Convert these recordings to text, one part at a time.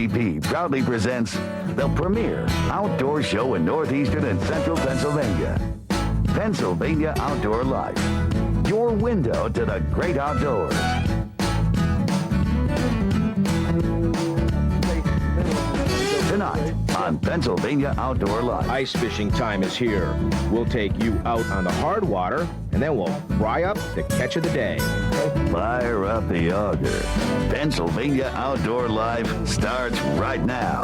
WTOP proudly presents the premier outdoor show in northeastern and central Pennsylvania. Pennsylvania Outdoor Life, your window to the great outdoors. Tonight on Pennsylvania Outdoor Life. Ice fishing time is here. We'll take you out on the hard water, and then we'll fry up the catch of the day. Fire up the auger. Pennsylvania Outdoor Life starts right now.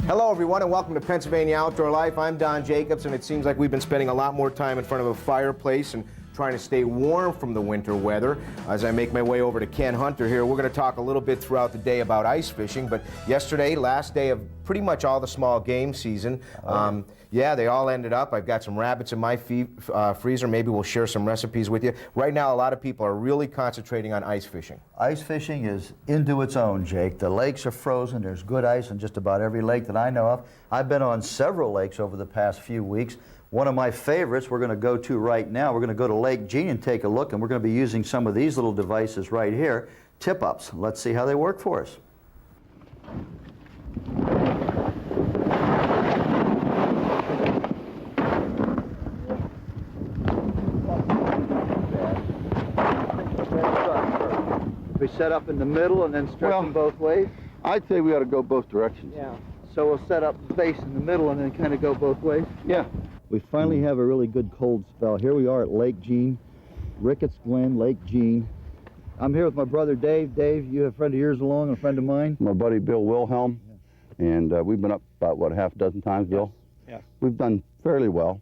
Hello, everyone, and welcome to Pennsylvania Outdoor Life. I'm Don Jacobs, and it seems like we've been spending a lot more time in front of a fireplace and trying to stay warm from the winter weather. As I make my way over to Ken Hunter here, we're going to talk a little bit throughout the day about ice fishing, but yesterday, last day of pretty much all the small game season, yeah, they all ended up. I've got some rabbits in my freezer. Maybe we'll share some recipes with you. Right now, a lot of people are really concentrating on ice fishing. Ice fishing is into its own, Jake. The lakes are frozen. There's good ice on just about every lake that I know of. I've been on several lakes over the past few weeks. One of my favorites we're going to go to right now. We're going to go to Lake Jean and take a look, and we're going to be using some of these little devices right here, tip-ups. Let's see how they work for us. We set up in the middle and then stretch them both ways? I'd say we ought to go both directions. Yeah. So we'll set up base in the middle and then kind of go both ways? Yeah. We finally have a really good cold spell. Here we are at Lake Jean, Ricketts Glen, Lake Jean. I'm here with my brother Dave. Dave, you have a friend of yours along and a friend of mine? My buddy Bill Wilhelm, and we've been up about, what, half a dozen times, Bill? Yeah. We've done fairly well.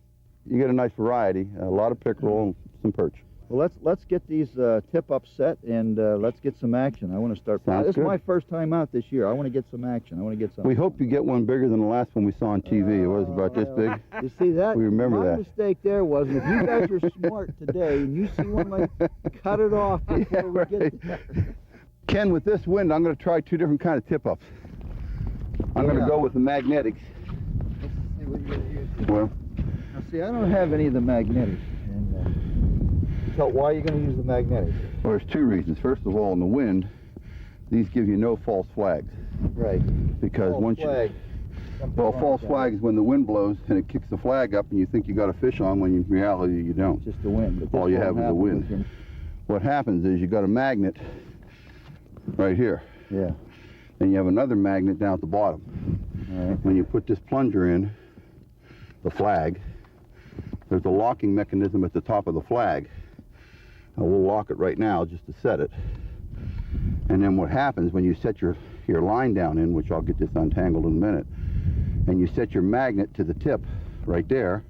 You get a nice variety, a lot of pickerel and some perch. Well, let's get these tip-ups set and let's get some action. I want to start. Sounds This good. is my first time out this year. I want to get some action. I want to get some. We hope you get one bigger than the last one we saw on TV. It was about this big. You see that? We remember my that. mistake there was if you guys are smart today and you see one like, cut it off before we get there. Ken, with this wind, I'm going to try two different kind of tip-ups. I'm going to go with the magnetics. Let's see what you're going to use. Well, Now, see, I don't have any of the magnetics. And, so why are you going to use the magnetics? well, there's two reasons. First of all, in the wind, these give you no false flags. Right. Because False once flag. Well, false flag is when the wind blows and it kicks the flag up and you think you got a fish on when in reality you don't. It's just the wind. But this All you won't have is the happen wind. with your- What happens is you got a magnet right here. Yeah. And you have another magnet down at the bottom. All right. When you put this plunger in, the flag, there's a locking mechanism at the top of the flag. Now, we'll lock it right now just to set it. And then what happens when you set your line down in, which I'll get this untangled in a minute, and you set your magnet to the tip right there,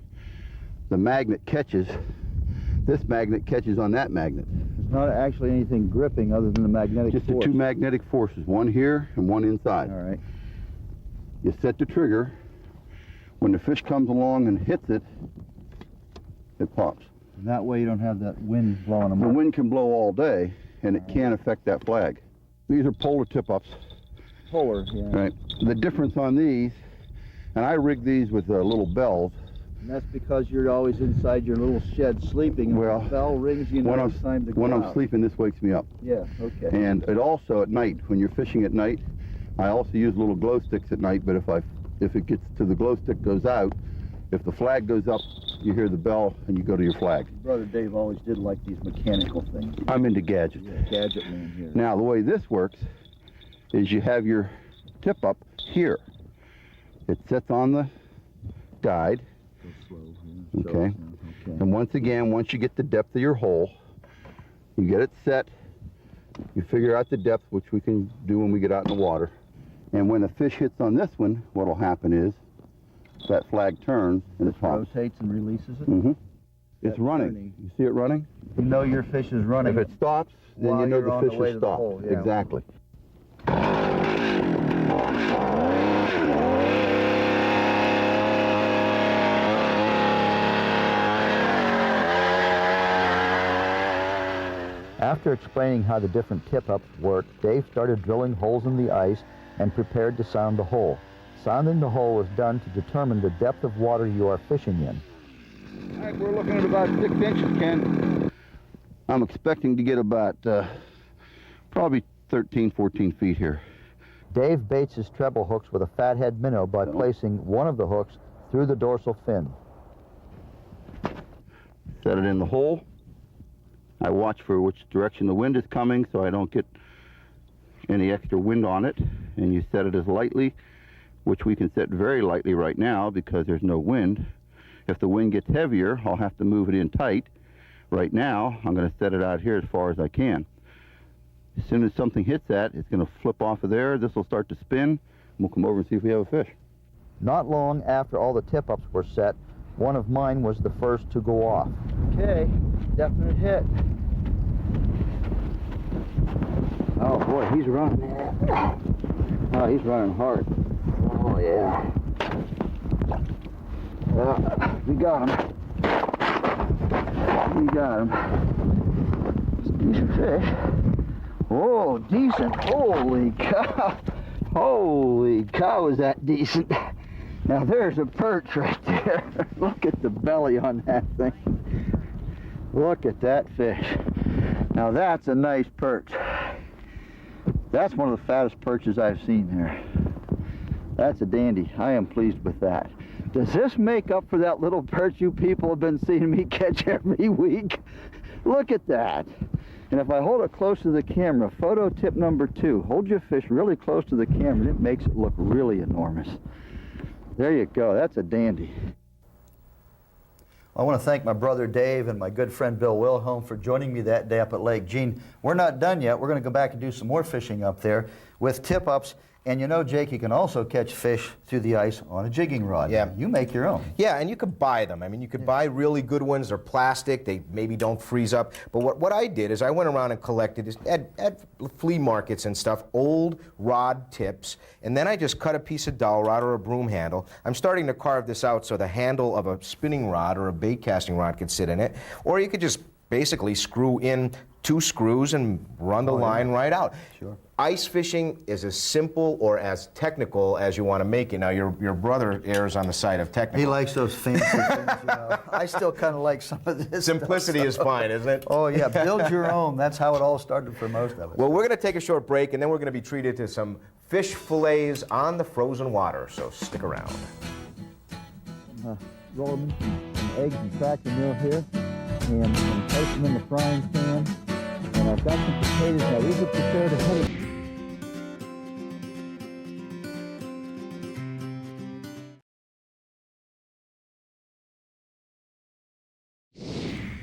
the magnet catches, this magnet catches on that magnet. There's not actually anything gripping other than the magnetic Just force. the two magnetic forces, one here and one inside. All right. You set the trigger. When the fish comes along and hits it, it pops. And that way you don't have that wind blowing them The up. wind can blow all day, and it can't affect that flag. These are polar tip-ups, Polar, yeah. right? The difference on these, and I rig these with little bells. And that's because you're always inside your little shed sleeping, and Well, the bell rings, you know when it's time to go When I'm out. sleeping, this wakes me up. Yeah, okay. And it also, at night, when you're fishing at night, I also use little glow sticks at night, but if it gets to the glow stick goes out, if the flag goes up, you hear the bell and you go to your flag. Brother Dave always did like these mechanical things. I'm into gadgets. Yeah, gadget man here. Now, the way this works is you have your tip up here. It sits on the guide. Go slow, yeah. So, Okay. And once again, once you get the depth of your hole, you get it set, you figure out the depth, which we can do when we get out in the water. And when the fish hits on this one, what'll happen is that flag turns and it pops. rotates and releases it. Mm-hmm. It's That's running. turning. You see it running? You know your fish is running. If it stops, then While you know you're on the the fish way has to the stopped. hole, yeah. Exactly. After explaining how the different tip-ups work, Dave started drilling holes in the ice and prepared to sound the hole. Sounding the hole is done to determine the depth of water you are fishing in. All right, we're looking at about 6 inches, Ken. I'm expecting to get about probably 13, 14 feet here. Dave baits his treble hooks with a fathead minnow by placing one of the hooks through the dorsal fin. Set it in the hole. I watch for which direction the wind is coming so I don't get any extra wind on it. And you set it as lightly, which we can set very lightly right now because there's no wind. If the wind gets heavier, I'll have to move it in tight. Right now, I'm going to set it out here as far as I can. As soon as something hits that, it's going to flip off of there. This will start to spin. And we'll come over and see if we have a fish. Not long after all the tip-ups were set, one of mine was the first to go off. Okay, definite hit. Oh boy, he's running. Oh, he's running hard. Oh yeah. We got him. We got him. It's a decent fish. Oh, decent. Holy cow. Holy cow, is that decent. Now there's a perch right there. Look at the belly on that thing. Look at that fish. Now that's a nice perch. That's one of the fattest perches I've seen there. That's a dandy. I am pleased with that. Does this make up for that little perch you people have been seeing me catch every week? Look at that. And if I hold it close to the camera, photo tip number 2, hold your fish really close to the camera. It makes it look really enormous. There you go. That's a dandy. I want to thank my brother Dave and my good friend Bill Wilhelm for joining me that day up at Lake Jean. We're not done yet. We're going to go back and do some more fishing up there with tip-ups. And you know, Jake, you can also catch fish through the ice on a jigging rod. Yeah. You make your own. Yeah, and you could buy them. I mean, you could buy really good ones. They're plastic. They maybe don't freeze up. But what I did is I went around and collected at flea markets and stuff, old rod tips, and then I just cut a piece of dowel rod or a broom handle. I'm starting to carve this out so the handle of a spinning rod or a bait casting rod could sit in it. Or you could just basically screw in 2 screws and run the line right out. Sure. Ice fishing is as simple or as technical as you want to make it. Now, your brother errs on the side of technical. He likes those fancy things, you know. I still kind of like some of this Simplicity stuff. is fine, isn't it? Oh, yeah. Build your own. That's how it all started for most of us. Well, we're going to take a short break, and then we're going to be treated to some fish fillets on the frozen water, so stick around. Roll them in some eggs and cracker meal here, and place them in the frying pan. And I've got some potatoes now. These are prepared ahead of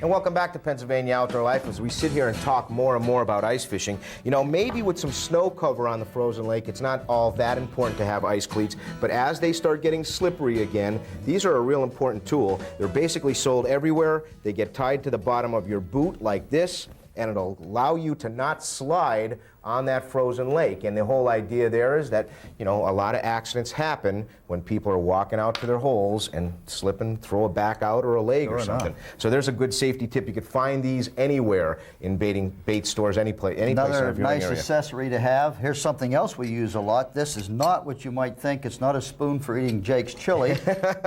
And welcome back to Pennsylvania Outdoor Life as we sit here and talk more and more about ice fishing. You know, maybe with some snow cover on the frozen lake, it's not all that important to have ice cleats, but as they start getting slippery again, these are a real important tool. They're basically sold everywhere. They get tied to the bottom of your boot like this, and it'll allow you to not slide on that frozen lake. And the whole idea there is that, you know, a lot of accidents happen when people are walking out to their holes and slip and throw a back out or a leg or something. So there's a good safety tip. You could find these anywhere in bait stores, any place in your Another nice area. accessory to have. Here's something else we use a lot. This is not what you might think. It's not a spoon for eating Jake's chili.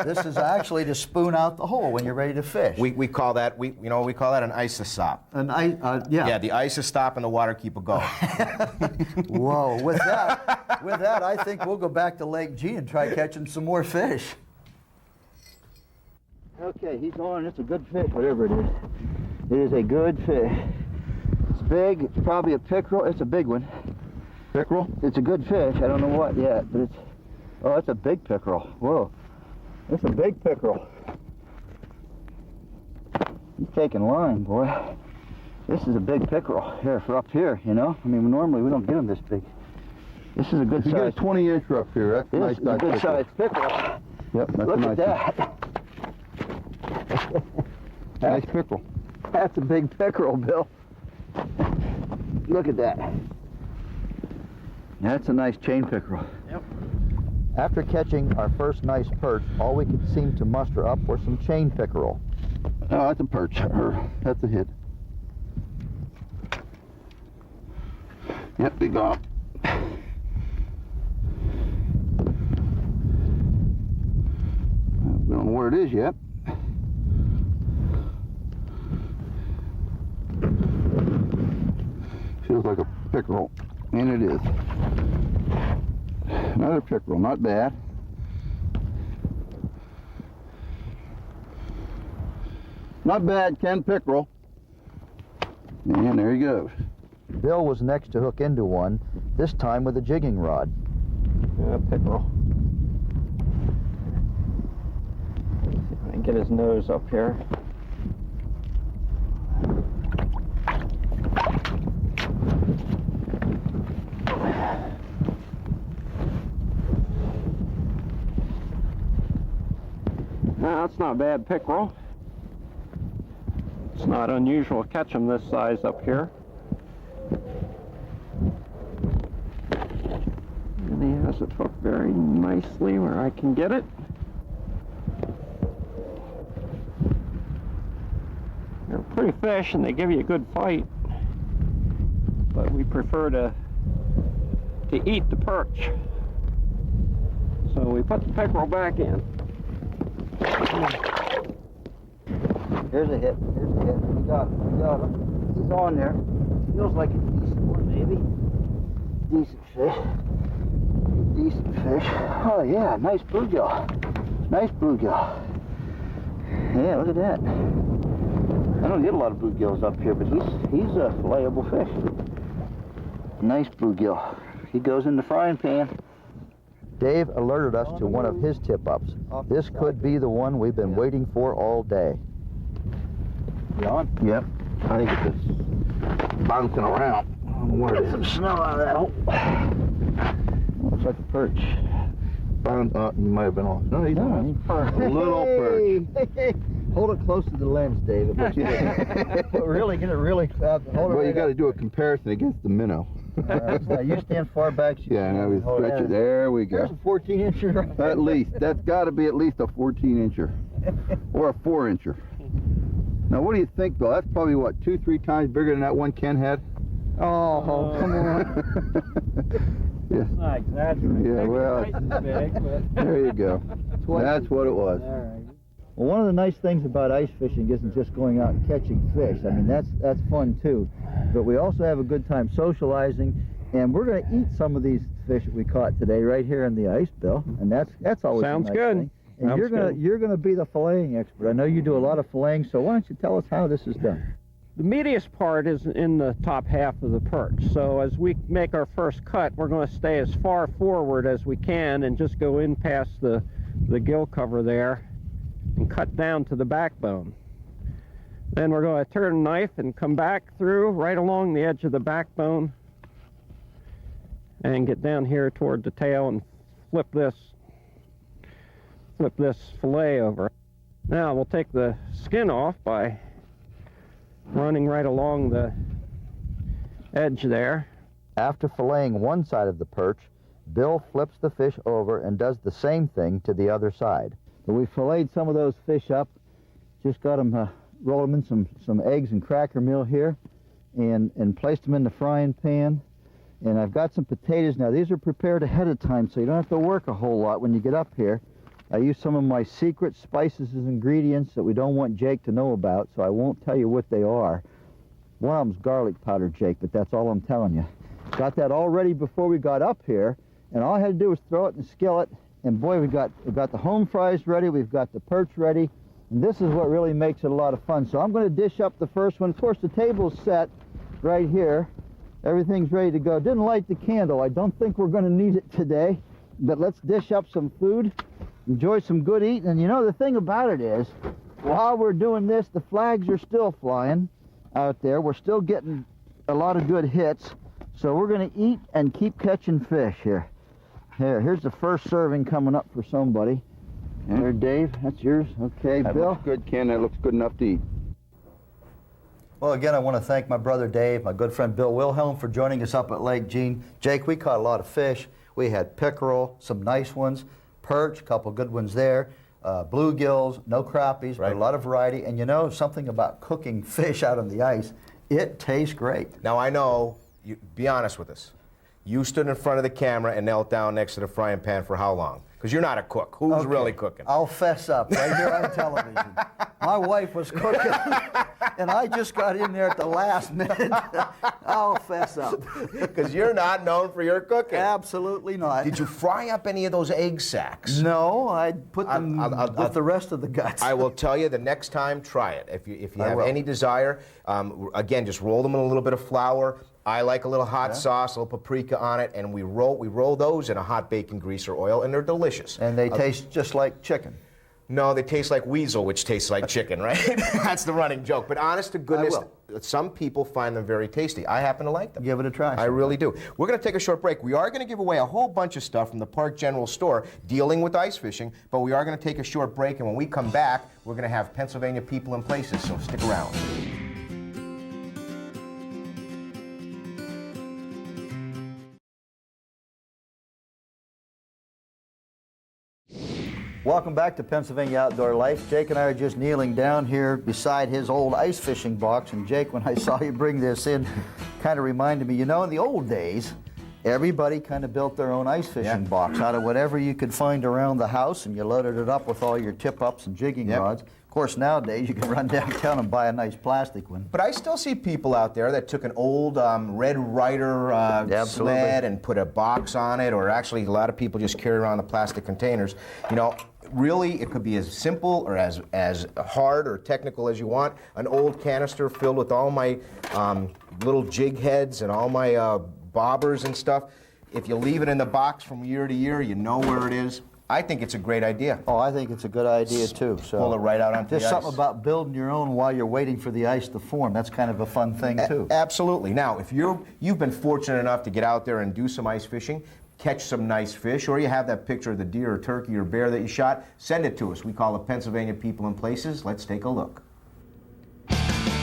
This is actually to spoon out the hole when you're ready to fish. We call that we call that an isosop. Yeah. The isostop and the water keep going. Whoa! With that, I think we'll go back to Lake G and try catching some more fish. Okay, he's on. It's a good fish, whatever it is. It is a good fish. It's big. It's probably a pickerel. It's a big one. Pickerel? It's a good fish. I don't know what yet, but it's. Oh, it's a big pickerel. Whoa! It's a big pickerel. He's taking line, boy. This is a big pickerel here for up here, you know? I mean, normally we don't get them this big. This is a good size. You get a 20-inch up here. That's a nice This is a good size pickerel. Yep, that's Look a nice at that. Nice pickerel. That's a big pickerel, Bill. Look at that. That's a nice chain pickerel. Yep. After catching our first nice perch, all we could seem to muster up were some chain pickerel. Oh, that's a perch. That's a hit. Yep, big off. We don't know where it is yet. Feels like a pickerel. And it is. Another pickerel, not bad. Not bad, Ken pickerel. And there he goes. Bill was next to hook into one, this time with a jigging rod. Pickerel. See if I can get his nose up here. No, that's not a bad pickerel. It's not unusual to catch them this size up here. And he has it hooked very nicely where I can get it. They're pretty fish and they give you a good fight, but we prefer to eat the perch. So we put the pickerel back in. Here's a hit. Here's a hit. We got him. We got him. He's on there. Feels like a decent one, maybe. Decent fish. Decent fish. Oh yeah, nice bluegill. Nice bluegill. Yeah, look at that. I don't get a lot of bluegills up here, but he's a filleable fish. Nice bluegill. He goes in the frying pan. Dave alerted us to one of his tip-ups. This could be the one we've been waiting for all day. You on? Yep. I think it's just bouncing around. Get some snow out of that hole. Looks like a perch. You might have been on. No, he's on. A little perch. Hey. Hold it close to the lens, David. Really, get it really. Hold it Well, you right got to up. do a comparison against the minnow. Now you stand far back. So Yeah, now we hold stretch that. it. There we There's go. a 14-incher right there. At least. That's got to be at least a 14-incher. Or a 4-incher. Now, what do you think, Bill? That's probably, what, 2-3 times bigger than that one Ken had? Oh, come on. Yeah. Not exaggerating. Yeah, well, Big, but there you go. That's what it was. all right. Well, one of the nice things about ice fishing isn't just going out and catching fish. I mean, that's fun too. But we also have a good time socializing, and we're going to eat some of these fish that we caught today right here in the ice, Bill. And that's always Sounds a nice good. thing. And Sounds you're gonna be the filleting expert. I know you do a lot of filleting, so why don't you tell us how this is done? The meatiest part is in the top half of the perch. So as we make our first cut, we're going to stay as far forward as we can and just go in past the gill cover there and cut down to the backbone. Then we're going to turn the knife and come back through right along the edge of the backbone and get down here toward the tail and flip this fillet over. Now we'll take the skin off by running right along the edge there. After filleting one side of the perch, Bill flips the fish over and does the same thing to the other side. So we filleted some of those fish up, just got them, rolled them in some eggs and cracker meal here, and placed them in the frying pan. And I've got some potatoes now. These are prepared ahead of time, so you don't have to work a whole lot when you get up here. I use some of my secret spices as ingredients that we don't want Jake to know about, so I won't tell you what they are. One of them's garlic powder, Jake, but that's all I'm telling you. Got that all ready before we got up here, and all I had to do was throw it in the skillet, and boy, we've got the home fries ready, we've got the perch ready, and this is what really makes it a lot of fun. So I'm going to dish up the first one. Of course, the table's set right here. Everything's ready to go. Didn't light the candle. I don't think we're going to need it today, but let's dish up some food. Enjoy some good eating. And you know, the thing about it is, while we're doing this, the flags are still flying out there. We're still getting a lot of good hits. So we're going to eat and keep catching fish here. Here's the first serving coming up for somebody. There, Dave, that's yours. Okay, That Bill. looks good, Ken. That looks good enough to eat. Well, again, I want to thank my brother Dave, my good friend Bill Wilhelm for joining us up at Lake Jean. Jake, we caught a lot of fish. We had pickerel, some nice ones, perch, a couple good ones there, bluegills, no crappies, but a lot of variety. And you know something about cooking fish out on the ice, it tastes great. Now I know, be honest with us. You stood in front of the camera and knelt down next to the frying pan for how long? Because you're not a cook. Who's really cooking? I'll fess up right here on television. My wife was cooking. and I just got in there at the last minute. I'll fess up. Because you're not known for your cooking. Absolutely not. Did you fry up any of those egg sacs? No, I put them with the rest of the guts. I will tell you, the next time, try it. If you I have will. any desire, again, just roll them in a little bit of flour. I like a little hot sauce, a little paprika on it, and we roll those in a hot bacon grease or oil, and they're delicious. And they taste just like chicken. No, they taste like weasel, which tastes like chicken, right? That's the running joke. But honest to goodness, some people find them very tasty. I happen to like them. Give it a try. I really do. We're going to take a short break. We are going to give away a whole bunch of stuff from the Park General Store dealing with ice fishing, but we are going to take a short break, and when we come back, we're going to have Pennsylvania people and places, so stick around. Welcome back to Pennsylvania Outdoor Life. Jake and I are just kneeling down here beside his old ice fishing box. And Jake, when I saw you bring this in, kind of reminded me, you know, in the old days, everybody kind of built their own ice fishing box out of whatever you could find around the house, and you loaded it up with all your tip-ups and jigging rods. Of course, nowadays, you can run downtown and buy a nice plastic one. But I still see people out there that took an old Red Ryder sled and put a box on it, or actually a lot of people just carry around the plastic containers. You know, really, it could be as simple or as hard or technical as you want. An old canister filled with all my little jig heads and all my bobbers and stuff. If you leave it in the box from year to year, you know where it is. I think it's a great idea. Oh, I think it's a good idea, too. So pull it right out onto the ice. There's something about building your own while you're waiting for the ice to form. That's kind of a fun thing, too. Absolutely. Now, if you've been fortunate enough to get out there and do some ice fishing, catch some nice fish, or you have that picture of the deer or turkey or bear that you shot, send it to us. We call it Pennsylvania People and Places. Let's take a look.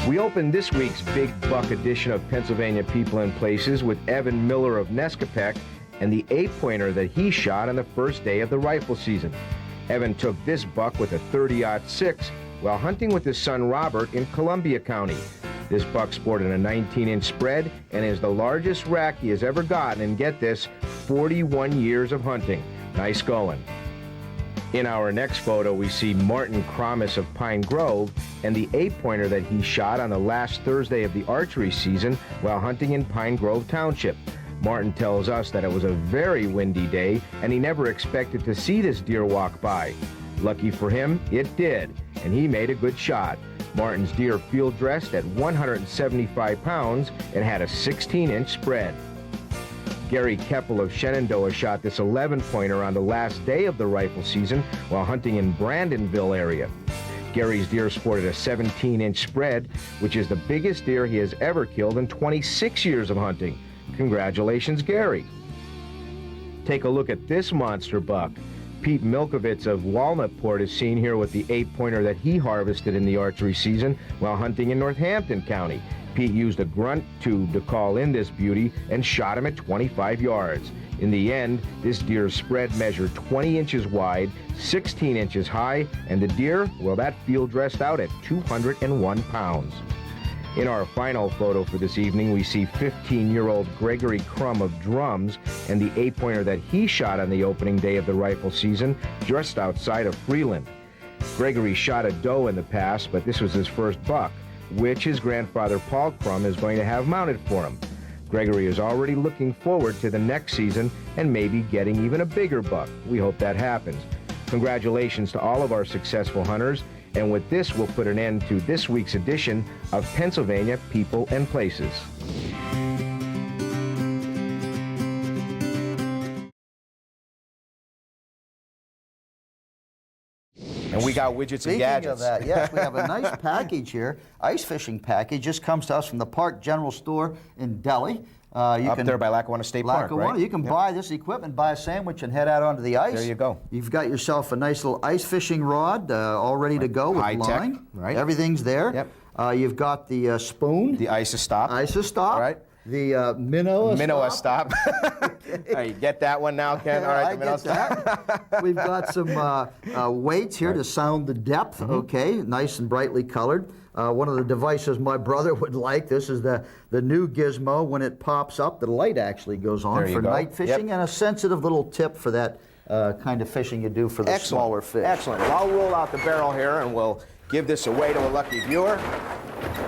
We opened this week's Big Buck edition of Pennsylvania People and Places with Evan Miller of Nescapec and the 8-pointer that he shot on the first day of the rifle season. Evan took this buck with a 30-06 while hunting with his son Robert in Columbia County. This buck sported a 19-inch spread and is the largest rack he has ever gotten in, get this, 41 years of hunting. Nice going. In our next photo, we see Martin Kramis of Pine Grove and the 8-pointer that he shot on the last Thursday of the archery season while hunting in Pine Grove Township. Martin tells us that it was a very windy day and he never expected to see this deer walk by. Lucky for him, it did, and he made a good shot. Martin's deer field dressed at 175 pounds and had a 16-inch spread. Gary Keppel of Shenandoah shot this 11-pointer on the last day of the rifle season while hunting in Brandonville area. Gary's deer sported a 17-inch spread, which is the biggest deer he has ever killed in 26 years of hunting. Congratulations, Gary. Take a look at this monster buck. Pete Milkovitz of Walnutport is seen here with the 8-pointer that he harvested in the archery season while hunting in Northampton County. Pete used a grunt tube to call in this beauty and shot him at 25 yards. In the end, this deer's spread measured 20 inches wide, 16 inches high, and the deer, well, that field dressed out at 201 pounds. In our final photo for this evening, we see 15-year-old Gregory Crum of Drums and the 8-pointer that he shot on the opening day of the rifle season just outside of Freeland. Gregory shot a doe in the past, but this was his first buck, which his grandfather Paul Crum is going to have mounted for him. Gregory is already looking forward to the next season and maybe getting even a bigger buck. We hope that happens. Congratulations to all of our successful hunters. And with this, we'll put an end to this week's edition of Pennsylvania People and Places. And we got widgets Speaking and gadgets. of that, yes, we have a nice package here, ice fishing package. This comes to us from the Park General Store in Delhi. Up there by Lackawanna State Park, right? You can buy this equipment, buy a sandwich, and head out onto the ice. There you go. You've got yourself a nice little ice fishing rod all ready to go with High tech, line. right? Everything's there. Yep. You've got the spoon. The Isostop. Isostop. Right. The minnow stop. You get that one now, Ken? All right, I get that. We've got some weights here to sound the depth. Okay, nice and brightly colored. One of the devices my brother would like. This is the new gizmo. When it pops up, the light actually goes on for night fishing, and a sensitive little tip for that kind of fishing you do for the smaller fish. Excellent. Well, I'll roll out the barrel here, and we'll give this away to a lucky viewer.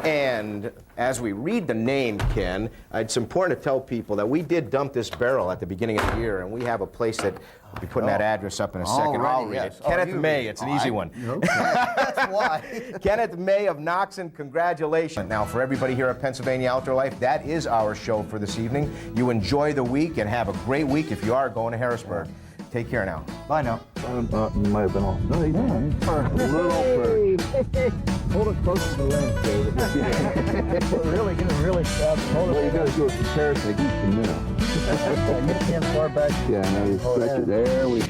And as we read the name, Ken, it's important to tell people that we did dump this barrel at the beginning of the year, and we have a place that we'll be putting that address up in a second. Already, I'll read yes. it. Kenneth you May, read it. it's an easy one. Okay. That's why. Kenneth May of Knoxon, congratulations. Now, for everybody here at Pennsylvania Outdoor Life, that is our show for this evening. You enjoy the week and have a great week if you are going to Harrisburg. Take care now. Bye now. Might have been off. No, he's a little perch. Hold it close to the lens, David. We're really getting really fast. Hold Well, it. you got to do a comparison against the minnow. Get the far back. Yeah, now you stretch it. There we